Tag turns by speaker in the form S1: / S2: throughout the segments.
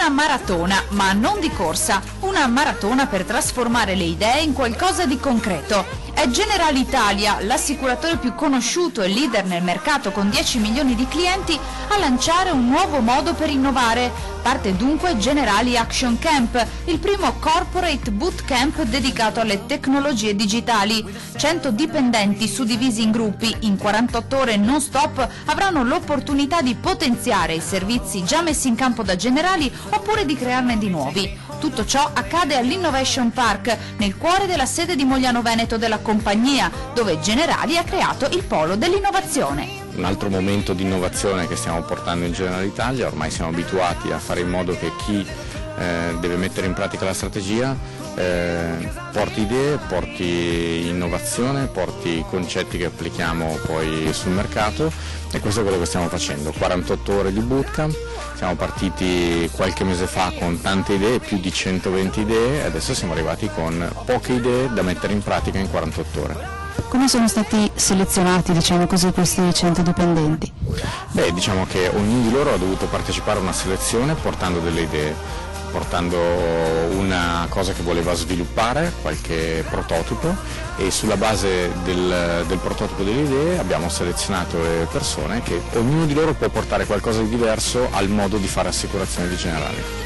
S1: Una maratona, ma non di corsa, una maratona per trasformare le idee in qualcosa di concreto. È Generali l'assicuratore più conosciuto e leader nel mercato con 10 milioni di clienti, a lanciare un nuovo modo per innovare. Parte dunque Generali Action Camp, il primo corporate bootcamp dedicato alle tecnologie digitali. 100 dipendenti suddivisi in gruppi, in 48 ore non stop, avranno l'opportunità di potenziare i servizi già messi in campo da Generali oppure di crearne di nuovi. Tutto ciò accade all'Innovation Park, nel cuore della sede di Mogliano Veneto della compagnia, dove Generali ha creato il polo dell'innovazione.
S2: Un altro momento di innovazione che stiamo portando in Generali Italia, ormai siamo abituati a fare in modo che chi deve mettere in pratica la strategia porti idee, porti innovazione, porti concetti che applichiamo poi sul mercato, e questo è quello che stiamo facendo. 48 ore di bootcamp, siamo partiti qualche mese fa con tante idee, più di 120 idee, e adesso siamo arrivati con poche idee da mettere in pratica in 48 ore.
S3: Come sono stati selezionati, diciamo così, questi 100 dipendenti?
S2: Beh, diciamo che ognuno di loro ha dovuto partecipare a una selezione portando delle idee, portando una cosa che voleva sviluppare, qualche prototipo, e sulla base del prototipo delle idee abbiamo selezionato le persone che ognuno di loro può portare qualcosa di diverso al modo di fare assicurazione di Generali.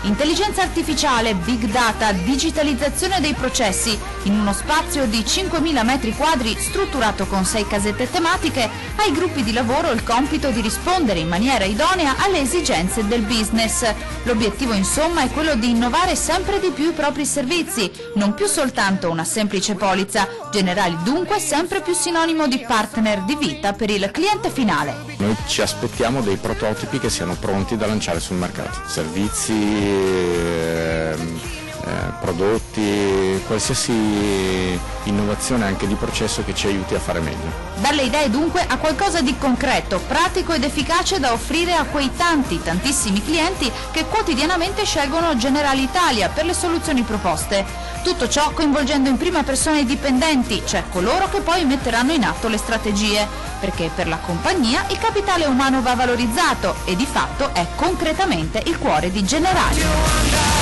S1: Intelligenza artificiale, big data, digitalizzazione dei processi. In uno spazio di 5.000 metri quadri strutturato con 6 casette tematiche, ai gruppi di lavoro il compito di rispondere in maniera idonea alle esigenze del business. L'obiettivo insomma è quello di innovare sempre di più i propri servizi, non più soltanto una semplice polizza. Generali dunque sempre più sinonimo di partner di vita per il cliente finale.
S2: Noi ci aspettiamo dei prototipi che siano pronti da lanciare sul mercato, servizi, prodotti, qualsiasi innovazione anche di processo che ci aiuti a fare meglio.
S1: Dalle idee dunque a qualcosa di concreto, pratico ed efficace da offrire a quei tantissimi clienti che quotidianamente scelgono Generali Italia per le soluzioni proposte. Tutto ciò coinvolgendo in prima persona i dipendenti, cioè coloro che poi metteranno in atto le strategie, perché per la compagnia il capitale umano va valorizzato e di fatto è concretamente il cuore di Generali.